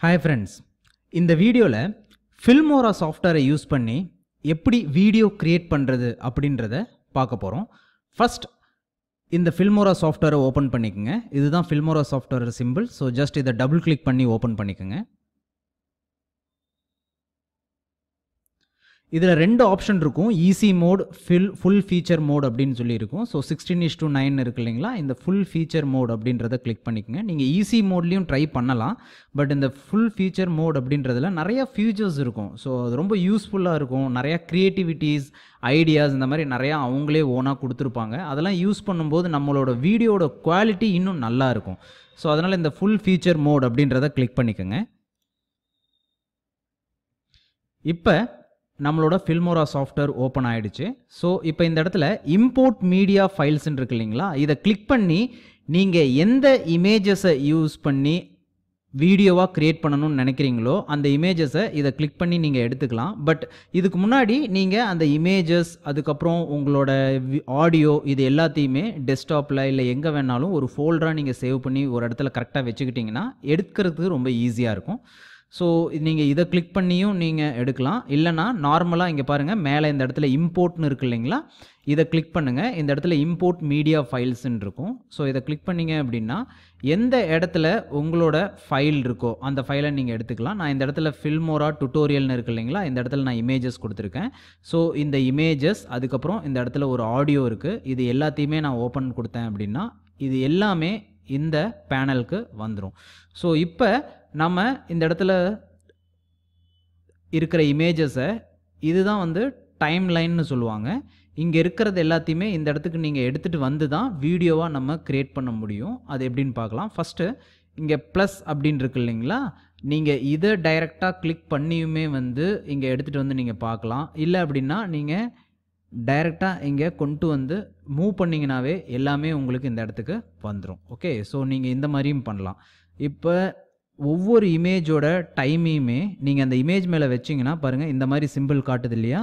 Hi friends, இந்த வீடியோல Filmora software use பண்ணி எப்படி வீடியோ கிரியேட் பண்றது அப்படின்றத பார்க்க போறோம். First இந்த Filmora software ஓபன் பண்ணிக்கங்க. இதுதான் Filmora software சிம்பிள். So just இத டபுள் கிளிக் பண்ணி ஓபன் பண்ணிக்கங்க. இதில் ரெண்டு ஆப்ஷன் இருக்கும். Easy mode, full feature mode அப்படின்னு சொல்லி இருக்கும். ஸோ 16:9 இருக்கு இல்லைங்களா, இந்த ஃபுல் ஃபீச்சர் மோட் அப்படின்றத கிளிக் பண்ணிக்கோங்க. நீங்கள் ஈஸி மோட்லேயும் ட்ரை பண்ணலாம். பட் இந்த ஃபுல் ஃபீச்சர் மோட் அப்படின்றதுல நிறைய ஃபீச்சர்ஸ் இருக்கும். ஸோ அது ரொம்ப யூஸ்ஃபுல்லாக இருக்கும். நிறையா க்ரியேட்டிவிட்டிஸ், ஐடியாஸ் இந்த மாதிரி நிறையா அவங்களே ஓனாக கொடுத்துருப்பாங்க. அதெல்லாம் யூஸ் பண்ணும்போது நம்மளோட வீடியோட குவாலிட்டி இன்னும் நல்லா இருக்கும். ஸோ அதனால் இந்த ஃபுல் ஃபீச்சர் மோட் அப்படின்றத கிளிக் பண்ணிக்கோங்க. இப்போ நம்மளோட Filmora சாஃப்ட்வேர் ஓப்பன் ஆகிடுச்சு. ஸோ இப்போ இந்த இடத்துல இம்போர்ட் மீடியா ஃபைல்ஸ்ன்னு இருக்கு இல்லைங்களா, இதை கிளிக் பண்ணி நீங்கள் எந்த இமேஜஸை யூஸ் பண்ணி வீடியோவாக க்ரியேட் பண்ணணும்னு நினைக்கிறீங்களோ அந்த இமேஜஸை இதை கிளிக் பண்ணி நீங்கள் எடுத்துக்கலாம். பட் இதுக்கு முன்னாடி நீங்கள் அந்த இமேஜஸ், அதுக்கப்புறம் உங்களோட ஆடியோ, இது எல்லாத்தையுமே டெஸ்க்டாப்பில் இல்லை எங்கே வேணாலும் ஒரு ஃபோல்டராக நீங்கள் சேவ் பண்ணி ஒரு இடத்துல கரெக்டாக வச்சுக்கிட்டிங்கன்னா எடுக்கிறதுக்கு ரொம்ப ஈஸியாக இருக்கும். ஸோ நீங்கள் இதை கிளிக் பண்ணியும் நீங்கள் எடுக்கலாம். இல்லைனா நார்மலாக இங்கே பாருங்கள், மேலே இந்த இடத்துல இம்போர்ட்னு இருக்கு இல்லைங்களா, இதை கிளிக் பண்ணுங்கள். இந்த இடத்துல இம்போர்ட் மீடியா ஃபைல்ஸ்ன்னு இருக்கும். ஸோ இதை கிளிக் பண்ணிங்க அப்படின்னா எந்த இடத்துல உங்களோட ஃபைல் இருக்கோ அந்த ஃபைலை நீங்கள் எடுத்துக்கலாம். நான் இந்த இடத்துல Filmora டுட்டோரியல்னு இருக்கு இல்லைங்களா, இந்த இடத்துல நான் இமேஜஸ் கொடுத்துருக்கேன். ஸோ இந்த இமேஜஸ், அதுக்கப்புறம் இந்த இடத்துல ஒரு ஆடியோ இருக்குது, இது எல்லாத்தையுமே நான் ஓப்பன் கொடுத்தேன் அப்படின்னா இது எல்லாமே இந்த பேனலுக்கு வந்துடும். ஸோ இப்போ நம்ம இந்த இடத்துல இருக்கிற இமேஜஸை, இதுதான் வந்து டைம் லைன்னு சொல்லுவாங்க. இங்கே இருக்கிறது எல்லாத்தையுமே இந்த இடத்துக்கு நீங்கள் எடுத்துகிட்டு வந்து தான் வீடியோவாக நம்ம க்ரியேட் பண்ண முடியும். அது எப்படின்னு பார்க்கலாம். ஃபஸ்ட்டு இங்கே ப்ளஸ் அப்படின்னு இருக்கு இல்லைங்களா, நீங்கள் இதை டைரெக்டாக கிளிக் பண்ணியுமே வந்து இங்கே எடுத்துகிட்டு வந்து நீங்கள் பார்க்கலாம். இல்லை அப்படின்னா நீங்கள் டைரெக்டாக இங்கே கொண்டு வந்து மூவ் பண்ணிங்கனாவே எல்லாமே உங்களுக்கு இந்த இடத்துக்கு வந்துடும். ஓகே, ஸோ நீங்கள் இந்த மாதிரியும் பண்ணலாம். இப்போ ஒவ்வொரு இமேஜோட டைமையுமே நீங்கள் அந்த இமேஜ் மேலே வச்சிங்கன்னா பாருங்கள், இந்த மாதிரி சிம்பிள் காட்டுது இல்லையா,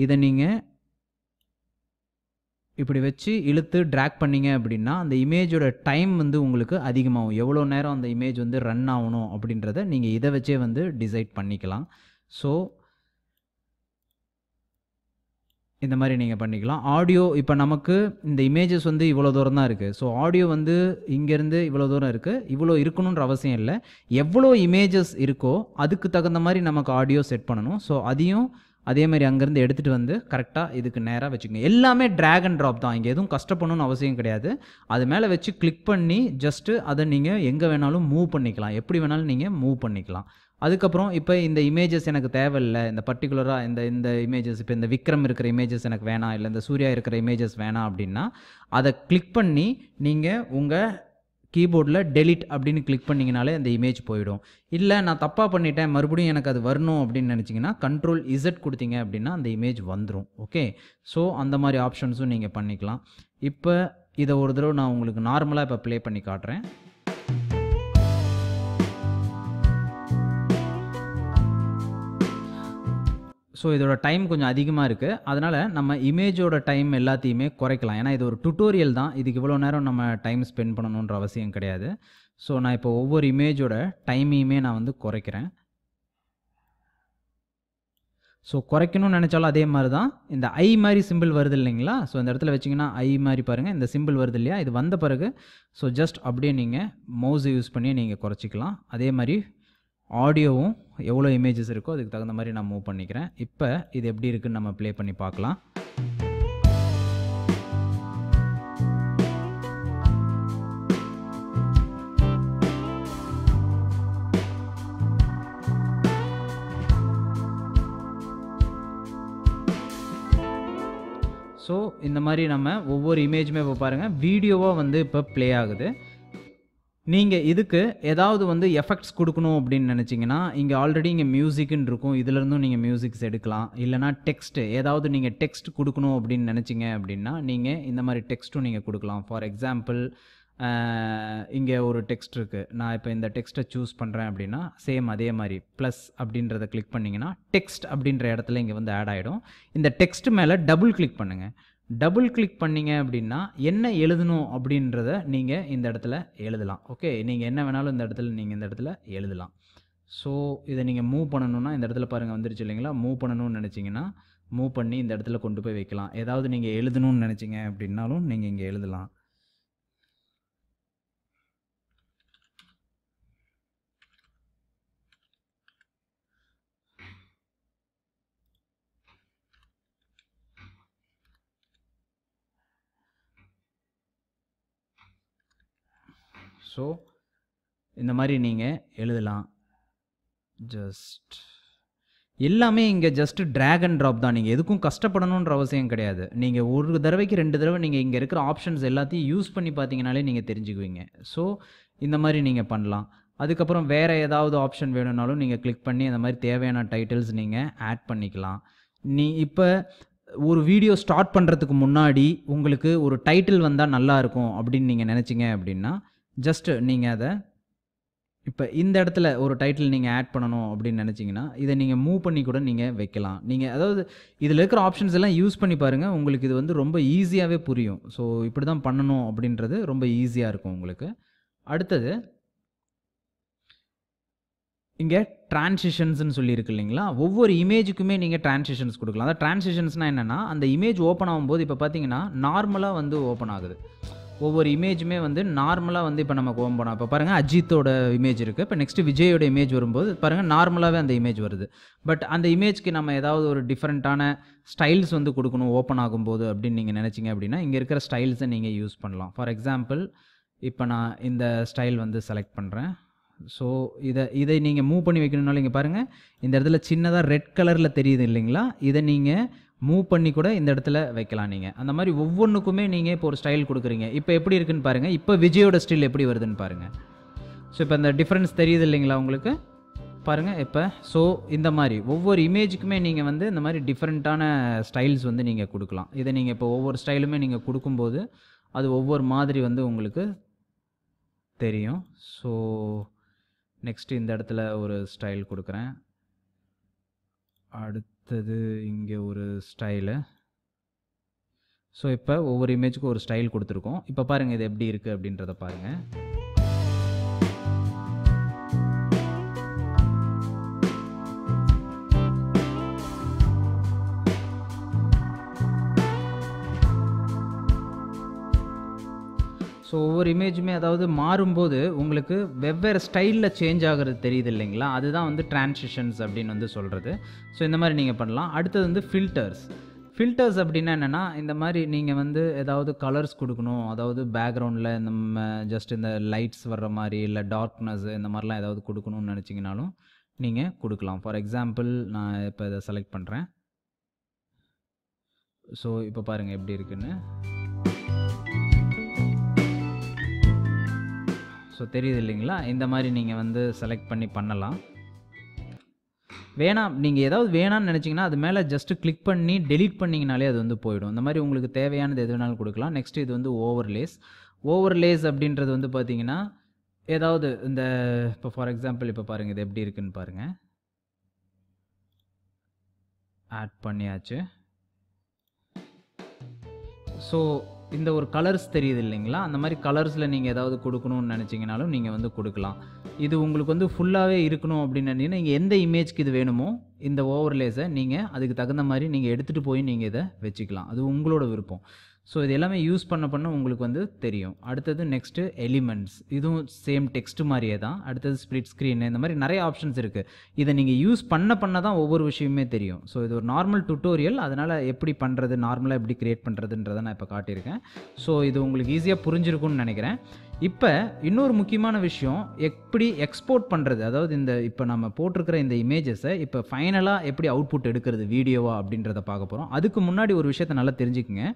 இதை நீங்கள் இப்படி வச்சு இழுத்து ட்ராக் பண்ணிங்க அப்படின்னா அந்த இமேஜோட டைம் வந்து உங்களுக்கு அதிகமாகும். எவ்வளோ நேரம் அந்த இமேஜ் வந்து ரன் ஆகணும் அப்படின்றத நீங்கள் இதை வச்சே வந்து டிசைட் பண்ணிக்கலாம். ஸோ இந்த மாதிரி நீங்கள் பண்ணிக்கலாம். ஆடியோ, இப்போ நமக்கு இந்த இமேஜஸ் வந்து இவ்வளோ தூரம் தான் இருக்குது. ஸோ ஆடியோ வந்து இங்கேருந்து இவ்வளோ தூரம் இருக்குது. இவ்வளோ இருக்கணுன்ற அவசியம் இல்லை. எவ்வளோ இமேஜஸ் இருக்கோ அதுக்கு தகுந்த மாதிரி நமக்கு ஆடியோ செட் பண்ணணும். ஸோ அதையும் அதே மாதிரி அங்கேருந்து எடுத்துகிட்டு வந்து கரெக்டாக இதுக்கு நேராக வச்சுக்கோங்க. எல்லாமே ட்ராக் அண்ட் ட்ராப் தான். இங்கே எதுவும் கஷ்டப்படணும்னு அவசியம் கிடையாது. அது மேலே வச்சு கிளிக் பண்ணி ஜஸ்ட்டு அதை நீங்கள் எங்கே வேணாலும் மூவ் பண்ணிக்கலாம். எப்படி வேணாலும் நீங்கள் மூவ் பண்ணிக்கலாம். அதுக்கப்புறம் இப்போ இந்த இமேஜஸ் எனக்கு தேவையில்லை, இந்த பர்டிகுலராக இந்த இமேஜஸ், இப்போ இந்த விக்ரம் இருக்கிற இமேஜஸ் எனக்கு வேணாம், இல்லை இந்த சூர்யா இருக்கிற இமேஜஸ் வேணாம் அப்படின்னா அதை கிளிக் பண்ணி நீங்கள் உங்கள் கீபோர்டில் டெலிட் அப்படின்னு கிளிக் பண்ணிங்கனாலே அந்த இமேஜ் போயிடும். இல்லை நான் தப்பாக பண்ணிட்டேன், மறுபடியும் எனக்கு அது வரணும் அப்படின்னு நினச்சிங்கன்னா Ctrl+Z கொடுத்தீங்க அப்படின்னா அந்த இமேஜ் வந்துடும். ஓகே, ஸோ அந்த மாதிரி ஆப்ஷன்ஸும் நீங்கள் பண்ணிக்கலாம். இப்போ இதை ஒரு தடவை நான் உங்களுக்கு நார்மலாக இப்போ ப்ளே பண்ணி காட்டுறேன். ஸோ இதோட டைம் கொஞ்சம் அதிகமாக இருக்குது. அதனால் நம்ம இமேஜோட டைம் எல்லாத்தையுமே குறைக்கலாம். ஏன்னா இது ஒரு டுட்டோரியல் தான், இதுக்கு இவ்வளோ நேரம் நம்ம டைம் ஸ்பெண்ட் பண்ணணுன்ற அவசியம் கிடையாது. ஸோ நான் இப்போ ஒவ்வொரு இமேஜோட டைமையுமே நான் வந்து குறைக்கிறேன். ஸோ குறைக்கணும்னு நினச்சாலும் அதே மாதிரி தான், இந்த ஐ மாதிரி சிம்பிள் வருது இல்லைங்களா, ஸோ இந்த இடத்துல வச்சிங்கன்னா ஐ மாதிரி பாருங்கள், இந்த சிம்பிள் வருது இல்லையா, இது வந்த பிறகு ஸோ ஜஸ்ட் அப்படியே நீங்கள் மவுஸை யூஸ் பண்ணி நீங்கள் குறைச்சிக்கலாம். அதே மாதிரி ஆடியோவும் எவ்வளோ இமேஜஸ் இருக்கோ அதுக்கு தகுந்த மாதிரி நான் மூவ் பண்ணிக்கிறேன். இப்போ இது எப்படி இருக்குன்னு நம்ம ப்ளே பண்ணி பார்க்கலாம். ஸோ இந்த மாதிரி நம்ம ஒவ்வொரு இமேஜுமே இப்போ பாருங்கள் வீடியோவாக வந்து இப்போ ப்ளே ஆகுது. நீங்கள் இதுக்கு ஏதாவது வந்து எஃபெக்ட்ஸ் கொடுக்கணும் அப்படின்னு நினச்சிங்கன்னா இங்கே ஆல்ரெடி இங்கே மியூசிக்குன்னு இருக்கும், இதிலேருந்தும் நீங்கள் மியூசிக்ஸ் எடுக்கலாம். இல்லைனா டெக்ஸ்ட்டு, ஏதாவது நீங்கள் டெக்ஸ்ட் கொடுக்கணும் அப்படின்னு நினச்சிங்க அப்படின்னா நீங்கள் இந்த மாதிரி டெக்ஸ்ட்டும் நீங்கள் கொடுக்கலாம். ஃபார் எக்ஸாம்பிள் இங்கே ஒரு டெக்ஸ்ட் இருக்குது, நான் இப்போ இந்த டெக்ஸ்ட்டை சூஸ் பண்ணுறேன் அப்படின்னா சேம் அதே மாதிரி ப்ளஸ் அப்படின்றத கிளிக் பண்ணிங்கன்னா டெக்ஸ்ட் அப்படின்ற இடத்துல இங்கே வந்து ஆட் ஆகிடும். இந்த டெக்ஸ்ட் மேலே டபுள் கிளிக் பண்ணுங்கள். டபுள் கிளிக் பண்ணிங்க அப்படின்னா என்ன எழுதணும் அப்படின்றத நீங்கள் இந்த இடத்துல எழுதலாம். ஓகே, நீங்கள் என்ன வேணாலும் இந்த இடத்துல எழுதலாம். ஸோ இதை நீங்கள் மூவ் பண்ணணுன்னா இந்த இடத்துல பாருங்கள் வந்துருச்சு இல்லைங்களா. மூவ் பண்ணணும்னு நினச்சிங்கன்னா மூவ் பண்ணி இந்த இடத்துல கொண்டு போய் வைக்கலாம். ஏதாவது நீங்கள் எழுதணும்னு நினச்சிங்க அப்படின்னாலும் நீங்கள் இங்கே எழுதலாம். ஸோ இந்த மாதிரி நீங்கள் எழுதலாம். ஜஸ்ட் எல்லாமே இங்கே ஜஸ்ட் ட்ராக் அண்ட் ட்ராப் தான். நீங்கள் எதுக்கும் கஷ்டப்படணுன்ற அவசியம் கிடையாது. நீங்கள் ஒரு தடவைக்கு 2 தடவை நீங்கள் இங்கே இருக்கிற ஆப்ஷன்ஸ் எல்லாத்தையும் யூஸ் பண்ணி பார்த்தீங்கனாலே நீங்கள் தெரிஞ்சுக்குவீங்க. ஸோ இந்த மாதிரி நீங்கள் பண்ணலாம். அதுக்கப்புறம் வேறு ஏதாவது ஆப்ஷன் வேணும்னாலும் நீங்கள் கிளிக் பண்ணி அந்த மாதிரி தேவையான டைட்டில்ஸ் நீங்கள் ஆட் பண்ணிக்கலாம். இப்போ ஒரு வீடியோ ஸ்டார்ட் பண்ணுறதுக்கு முன்னாடி உங்களுக்கு ஒரு டைட்டில் வந்தால் நல்லாயிருக்கும் அப்படின்னு நீங்கள் நினச்சிங்க அப்படின்னா ஜஸ்ட் நீங்கள் அதை இப்போ இந்த இடத்துல ஒரு டைட்டில் நீங்கள் ஆட் பண்ணணும் அப்படின்னு நினச்சிங்கன்னா இதை நீங்கள் மூவ் பண்ணி கூட நீங்கள் வைக்கலாம். நீங்கள் அதாவது இதில் இருக்கிற ஆப்ஷன்ஸ் எல்லாம் யூஸ் பண்ணி பாருங்கள். உங்களுக்கு இது வந்து ரொம்ப ஈஸியாகவே புரியும். ஸோ இப்படி தான் பண்ணணும் அப்படின்றது ரொம்ப ஈஸியாக இருக்கும் உங்களுக்கு. அடுத்தது இங்கே டிரான்சிஷன்ஸ்னு சொல்லியிருக்கு இல்லைங்களா. ஒவ்வொரு இமேஜுக்குமே நீங்கள் டிரான்சிஷன்ஸ் கொடுக்கலாம். அதாவது டிரான்சிஷன்ஸ்னால் என்னென்னா அந்த இமேஜ் ஓப்பன் ஆகும்போது இப்போ பார்த்தீங்கன்னா நார்மலாக வந்து ஓப்பன் ஆகுது. ஒவ்வொரு இமேஜுமே வந்து நார்மலாக வந்து இப்போ நமக்கு ஓப்பன் ஆகும். இப்போ பாருங்கள் அஜித்தோட இமேஜ் இருக்குது. இப்போ நெக்ஸ்ட்டு விஜயோட இமேஜ் வரும்போது பாருங்கள் நார்மலாகவே அந்த இமேஜ் வருது. பட் அந்த இமேஜ்க்கு நம்ம ஏதாவது ஒரு டிஃப்ரெண்ட்டான ஸ்டைல்ஸ் வந்து கொடுக்கணும் ஓப்பன் ஆகும்போது அப்படின்னு நீங்கள் நினச்சிங்க அப்படின்னா இங்கே இருக்கிற ஸ்டைல்ஸை நீங்கள் யூஸ் பண்ணலாம். ஃபார் எக்ஸாம்பிள் இப்போ நான் இந்த ஸ்டைல் வந்து செலக்ட் பண்ணுறேன். ஸோ இதை நீங்கள் மூவ் பண்ணி வைக்கணும்னாலும் இங்கே பாருங்கள் இந்த இடத்துல சின்னதாக ரெட் கலரில் தெரியுது இல்லைங்களா. இதை நீங்கள் மூவ் பண்ணி கூட இந்த இடத்துல வைக்கலாம். நீங்கள் அந்த மாதிரி ஒவ்வொன்றுக்குமே நீங்கள் இப்போ ஒரு ஸ்டைல் கொடுக்குறீங்க. இப்போ எப்படி இருக்குன்னு பாருங்கள். இப்போ விஜயோட ஸ்டைல் எப்படி வருதுன்னு பாருங்கள். ஸோ இப்போ இந்த டிஃப்ரென்ஸ் தெரியுது இல்லைங்களா உங்களுக்கு பாருங்கள் இப்போ. ஸோ இந்த மாதிரி ஒவ்வொரு இமேஜுக்குமே நீங்கள் வந்து இந்த மாதிரி டிஃப்ரெண்ட்டான ஸ்டைல்ஸ் வந்து நீங்கள் கொடுக்கலாம். இதை நீங்கள் இப்போ ஒவ்வொரு ஸ்டைலுமே நீங்கள் கொடுக்கும்போது அது ஒவ்வொரு மாதிரி வந்து உங்களுக்கு தெரியும். ஸோ நெக்ஸ்ட்டு இந்த இடத்துல ஒரு ஸ்டைல் கொடுக்குறேன். அடுத்தது இங்கே ஒரு ஸ்டைலு. ஸோ இப்போ ஒவ்வொரு இமேஜுக்கும் ஒரு ஸ்டைல் கொடுத்துருக்கோம். இப்போ பாருங்கள் இது எப்படி இருக்குது அப்படின்றத பாருங்கள். ஸோ ஒவ்வொரு இமேஜுமே அதாவது மாறும்போது உங்களுக்கு வெவ்வேறு ஸ்டைலில் சேஞ்ச் ஆகிறது தெரியுது இல்லைங்களா. அதுதான் வந்து டிரான்சிஷன்ஸ் அப்படின்னு வந்து சொல்கிறது. ஸோ இந்த மாதிரி நீங்கள் பண்ணலாம். அடுத்தது வந்து ஃபில்டர்ஸ் அப்படின்னா என்னென்னா இந்த மாதிரி நீங்கள் வந்து ஏதாவது கலர்ஸ் கொடுக்கணும். அதாவது பேக்ரவுண்டில் நம்ம ஜஸ்ட் இந்த லைட்ஸ் வர்ற மாதிரி இல்லை டார்க்னஸ் இந்த மாதிரிலாம் ஏதாவது கொடுக்கணும்னு நினச்சிங்கனாலும் நீங்கள் கொடுக்கலாம். ஃபார் எக்ஸாம்பிள் நான் இப்போ இதை செலக்ட் பண்ணுறேன். ஸோ இப்போ பாருங்கள் எப்படி இருக்குன்னு. ஸோ தெரியுது இல்லைங்களா. இந்த மாதிரி நீங்கள் வந்து செலக்ட் பண்ணி பண்ணலாம். வேணாம் நீங்கள் ஏதாவது வேணான்னு நினச்சிங்கன்னா அது மேலே ஜஸ்ட்டு கிளிக் பண்ணி டெலீட் பண்ணிங்கனாலே அது வந்து போயிடும். இந்த மாதிரி உங்களுக்கு தேவையானது எது வேணாலும் கொடுக்கலாம். நெக்ஸ்ட் இது வந்து ஓவர்லேஸ் அப்படின்றது வந்து பார்த்தீங்கன்னா ஏதாவது இந்த இப்போ ஃபார் எக்ஸாம்பிள் இப்போ பாருங்கள் இது எப்படி இருக்குன்னு பாருங்கள். ஆட் பண்ணியாச்சு. ஸோ இந்த ஒரு கலர்ஸ் தெரியுது இல்லைங்களா. அந்த மாதிரி கலர்ஸில் நீங்கள் ஏதாவது கொடுக்கணும்னு நினச்சிங்கனாலும் நீங்கள் வந்து கொடுக்கலாம். இது உங்களுக்கு வந்து ஃபுல்லாகவே இருக்கணும் அப்படின்னு நினச்சிங்கன்னா நீங்கள் எந்த இமேஜ்க்கு இது வேணுமோ இந்த ஓவர்லேஸை நீங்கள் அதுக்கு தகுந்த மாதிரி நீங்கள் எடுத்துகிட்டு போய் நீங்கள் இதை வச்சுக்கலாம். அது உங்களோட விருப்பம். ஸோ இது எல்லாமே யூஸ் பண்ண உங்களுக்கு வந்து தெரியும். அடுத்தது நெக்ஸ்ட்டு எலிமெண்ட்ஸ். இதுவும் சேம் டெக்ஸ்ட் மாதிரியே தான். அடுத்தது ஸ்ப்ளிட் ஸ்க்ரீன். இந்த மாதிரி நிறைய ஆப்ஷன்ஸ் இருக்குது. இதை நீங்கள் யூஸ் பண்ண தான் ஒவ்வொரு விஷயமே தெரியும். ஸோ இது ஒரு நார்மல் டுட்டோரியல். அதனால் எப்படி பண்ணுறது நார்மலாக எப்படி க்ரியேட் பண்ணுறதுன்றதை நான் இப்போ காட்டியிருக்கேன். ஸோ இது உங்களுக்கு ஈஸியாக புரிஞ்சிருக்கும்னு நினைக்கிறேன். இப்போ இன்னொரு முக்கியமான விஷயம் எப்படி எக்ஸ்போர்ட் பண்ணுறது. அதாவது இப்போ நம்ம போட்டிருக்கிற இந்த இமேஜஸை இப்போ ஃபைனலாக எப்படி அவுட்புட் எடுக்கிறது வீடியோவா அப்படின்றத பார்க்க போகிறோம். அதுக்கு முன்னாடி ஒரு விஷயத்தை நல்லா தெரிஞ்சுக்குங்க.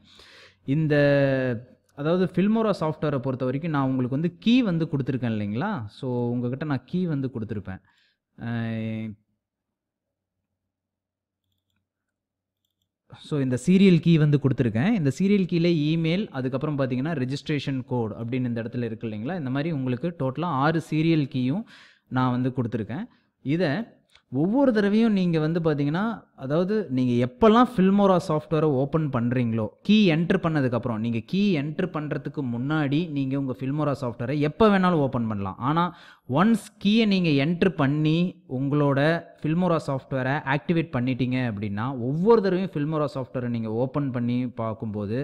அதாவது ஃபில்மோரா சாஃப்ட்வேரை பொறுத்த வரைக்கும் நான் உங்களுக்கு வந்து கீ வந்து கொடுத்துருக்கேன் இல்லைங்களா. ஸோ உங்கள்கிட்ட நான் கீ வந்து கொடுத்துருப்பேன். ஸோ இந்த சீரியல் கீ வந்து கொடுத்துருக்கேன். இந்த சீரியல் கீழே இமெயில் அதுக்கப்புறம் பார்த்தீங்கன்னா ரெஜிஸ்ட்ரேஷன் கோட் அப்படின்னு இந்த இடத்துல இருக்குது இல்லைங்களா. இந்த மாதிரி உங்களுக்கு டோட்டலாக 6 சீரியல் கீயும் நான் வந்து கொடுத்துருக்கேன். இதை ஒவ்வொரு தடவையும் நீங்கள் வந்து பார்த்தீங்கன்னா, அதாவது நீங்கள் எப்போல்லாம் ஃபில்மோரா சாஃப்ட்வேரை ஓப்பன் பண்ணுறீங்களோ, கீ என்ட்ரு பண்ணதுக்கப்புறம், நீங்கள் கீ என்ட்ரு பண்ணுறதுக்கு முன்னாடி நீங்கள் உங்கள் ஃபில்மோரா சாஃப்ட்வேரை எப்போ வேணாலும் ஓப்பன் பண்ணலாம். ஆனால் ஒன்ஸ் கீயை நீங்கள் என்ட்ரு பண்ணி உங்களோட ஃபில்மோரா சாஃப்ட்வேரை ஆக்டிவேட் பண்ணிட்டீங்க அப்படின்னா, ஒவ்வொரு தடவையும் ஃபில்மோரா சாஃப்ட்வேரை நீங்கள் ஓப்பன் பண்ணி பார்க்கும்போது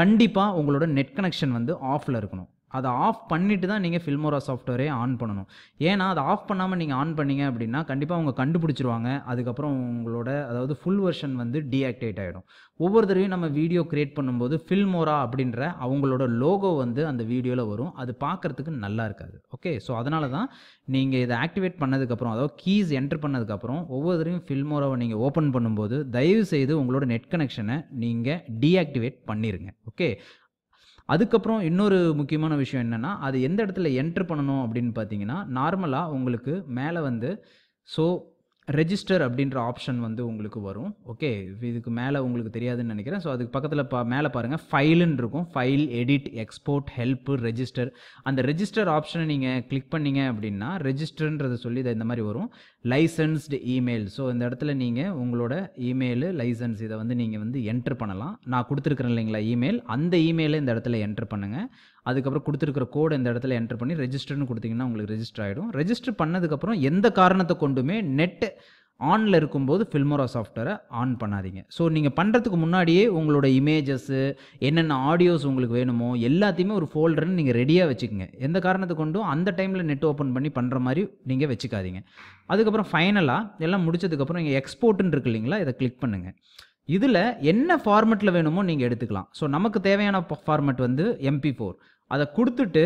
கண்டிப்பாக உங்களோட நெட் கனெக்ஷன் வந்து ஆஃபில் இருக்கணும். அதை ஆஃப் பண்ணிட்டு தான் நீங்கள் ஃபில்மோரா சாஃப்ட்வேரே ஆன் பண்ணணும். ஏன்னா அதை ஆஃப் பண்ணாமல் நீங்கள் ஆன் பண்ணீங்க அப்படின்னா கண்டிப்பாக அவங்க கண்டுபிடிச்சிருவாங்க. அதுக்கப்புறம் உங்களோட அதாவது ஃபுல் வெர்ஷன் வந்து டீஆக்டிவேட் ஆகிடும். ஒவ்வொரு தடவையும் நம்ம வீடியோ கிரியேட் பண்ணும்போது ஃபில்மோரா அப்படின்ற அவங்களோட லோகோ வந்து அந்த வீடியோவில் வரும். அது பார்க்குறதுக்கு நல்லா இருக்காது. ஓகே, ஸோ அதனால தான் நீங்கள் இதை ஆக்டிவேட் பண்ணதுக்கப்புறம், அதாவது கீஸ் என்டர் பண்ணதுக்கப்புறம் ஒவ்வொரு தடவையும் ஃபில்மோராவை நீங்கள் ஓப்பன் பண்ணும்போது தயவு செய்து உங்களோட நெட் கனெக்ஷனை நீங்கள் டீஆக்டிவேட் பண்ணிடுங்க. ஓகே, அதுக்கப்புறம் இன்னொரு முக்கியமான விஷயம் என்னென்னா, அது எந்த இடத்துல என்ட்ரு பண்ணணும் அப்படின்னு பார்த்தீங்கன்னா, நார்மலாக உங்களுக்கு மேலே வந்து ரெஜிஸ்டர் அப்படின்ற ஆப்ஷன் வந்து உங்களுக்கு வரும். ஓகே, இதுக்கு மேலே உங்களுக்கு தெரியாதுன்னு நினைக்கிறேன். ஸோ அதுக்கு பக்கத்தில் மேலே பாருங்கள் ஃபைலுன்னு இருக்கும். File, edit, export, help, register. அந்த ரெஜிஸ்டர் ஆப்ஷனை நீங்கள் கிளிக் பண்ணீங்க அப்படின்னா ரெஜிஸ்டர்ன்றது சொல்லி இந்த மாதிரி வரும். Licensed email. ஸோ இந்த இடத்துல நீங்கள் உங்களோட இமெயிலு, லைசன்ஸ் இதை வந்து நீங்கள் வந்து என்ட்ரு பண்ணலாம். நான் கொடுத்துருக்குறேன் இல்லைங்களா இமெயில், அந்த இமெயிலை இந்த இடத்துல என்ட்ரு பண்ணுங்கள். அதுக்கப்புறம் கொடுத்துருக்கிற கோடு இந்த இடத்துல என்ட்ரு பண்ணி ரெஜிஸ்டர்னு கொடுத்தீங்கன்னா உங்களுக்கு ரெஜிஸ்டர் ஆகிடும். ரெஜிஸ்டர் பண்ணதுக்கப்புறம் எந்த காரணத்தை கொண்டுமே நெட் ஆனில் இருக்கும்போது ஃபில்மோரா சாஃப்ட்வேரை ஆன் பண்ணாதீங்க. ஸோ நீங்கள் பண்ணுறதுக்கு முன்னாடியே உங்களோட இமேஜஸ்ஸு, என்னென்ன ஆடியோஸ் உங்களுக்கு வேணுமோ எல்லாத்தையுமே ஒரு ஃபோல்டர்னு நீங்கள் ரெடியாக வச்சுக்கோங்க. எந்த காரணத்தை கொண்டும் அந்த டைமில் நெட் ஓப்பன் பண்ணி பண்ணுற மாதிரி நீங்கள் வச்சுக்காதீங்க. அதுக்கப்புறம் ஃபைனலாக எல்லாம் முடிச்சதுக்கப்புறம் நீங்கள் எக்ஸ்போர்ட்டுன்னு இருக்கு இல்லைங்களா, இதை கிளிக் பண்ணுங்கள். இதில் என்ன ஃபார்மெட்டில் வேணுமோ நீங்கள் எடுத்துக்கலாம். ஸோ நமக்கு தேவையான ஃபார்மெட் வந்து MP4. அதை கொடுத்துட்டு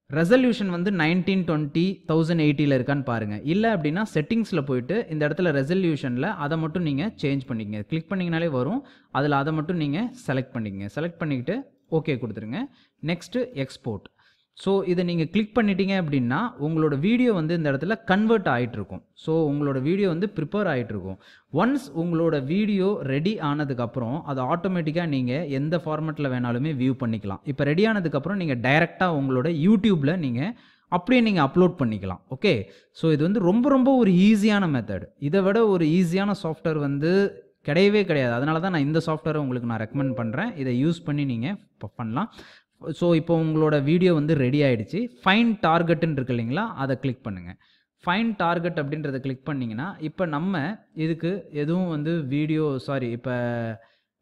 ரெசல்யூஷன் வந்து 1920 1080 இருக்கான்னு பாருங்கள். இல்லை அப்படின்னா செட்டிங்ஸில் போயிட்டு இந்த இடத்துல ரெசல்யூஷனில் அதை மட்டும் நீங்கள் சேஞ்ச் பண்ணிக்கங்க. கிளிக் பண்ணிங்கனாலே வரும். அதில் அதை மட்டும் நீங்கள் செலக்ட் பண்ணிக்கங்க. செலக்ட் பண்ணிக்கிட்டு ஓகே கொடுத்துருங்க. Next export. ஸோ இதை நீங்கள் கிளிக் பண்ணிட்டீங்க அப்படின்னா உங்களோட வீடியோ வந்து இந்த இடத்துல கன்வெர்ட் ஆகிட்டுருக்கும். ஸோ உங்களோட வீடியோ வந்து ப்ரிப்பேர் ஆகிட்டுருக்கும். ஒன்ஸ் உங்களோட வீடியோ ரெடி ஆனதுக்கப்புறம் அது ஆட்டோமேட்டிக்காக நீங்கள் எந்த ஃபார்மெட்டில் வேணாலுமே வியூ பண்ணிக்கலாம். இப்போ ரெடி ஆனதுக்கப்புறம் நீங்கள் டைரெக்டாக உங்களோட யூடியூப்பில் நீங்கள் அப்படியே நீங்கள் அப்லோட் பண்ணிக்கலாம். ஓகே, ஸோ இது வந்து ரொம்ப ரொம்ப ஒரு ஈஸியான மெத்தட். இதை விட ஒரு ஈஸியான சாஃப்ட்வேர் வந்து கிடையவே கிடையாது. அதனால தான் நான் இந்த சாஃப்ட்வேரை உங்களுக்கு நான் ரெக்கமெண்ட் பண்ணுறேன். இதை யூஸ் பண்ணி நீங்கள் பண்ணலாம். ஸோ இப்போ உங்களோட வீடியோ வந்து ரெடி ஆகிடுச்சு. ஃபைன் டார்கெட்டுன்னு இருக்கு இல்லைங்களா, அதை கிளிக் பண்ணுங்கள். ஃபைன் டார்கெட் அப்படின்றத கிளிக் பண்ணிங்கன்னா இப்போ நம்ம இதுக்கு எதுவும் வந்து இப்போ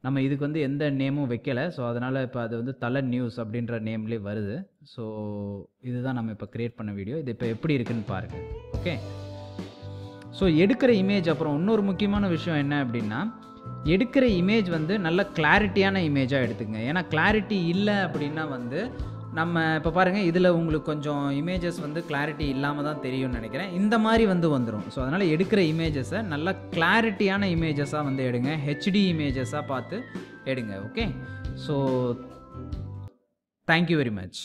நம்ம இதுக்கு வந்து எந்த நேமும் வைக்கலை. ஸோ அதனால் இப்போ அது வந்து தல நியூஸ் அப்படின்ற நேம்லேயே வருது. ஸோ இதுதான் நம்ம இப்போ க்ரியேட் பண்ண வீடியோ. இது இப்போ எப்படி இருக்குன்னு பாருங்கள். ஓகே, ஸோ எடுக்கிற இமேஜ், அப்புறம் இன்னொரு முக்கியமான விஷயம் என்ன அப்படின்னா, எடுக்கிற இமேஜ் வந்து நல்ல கிளாரிட்டியான இமேஜாக எடுத்துங்க. ஏன்னா கிளாரிட்டி இல்லை அப்படின்னா வந்து நம்ம இப்போ பாருங்கள் இதில் உங்களுக்கு கொஞ்சம் இமேஜஸ் வந்து கிளாரிட்டி இல்லாமல் தான் தெரியும்னு நினைக்கிறேன். இந்த மாதிரி வந்து வந்துடும். ஸோ அதனால் எடுக்கிற இமேஜஸை நல்ல கிளாரிட்டியான இமேஜஸாக வந்து எடுங்க. ஹெச்டி இமேஜஸாக பார்த்து எடுங்க. Okay, so thank you very much.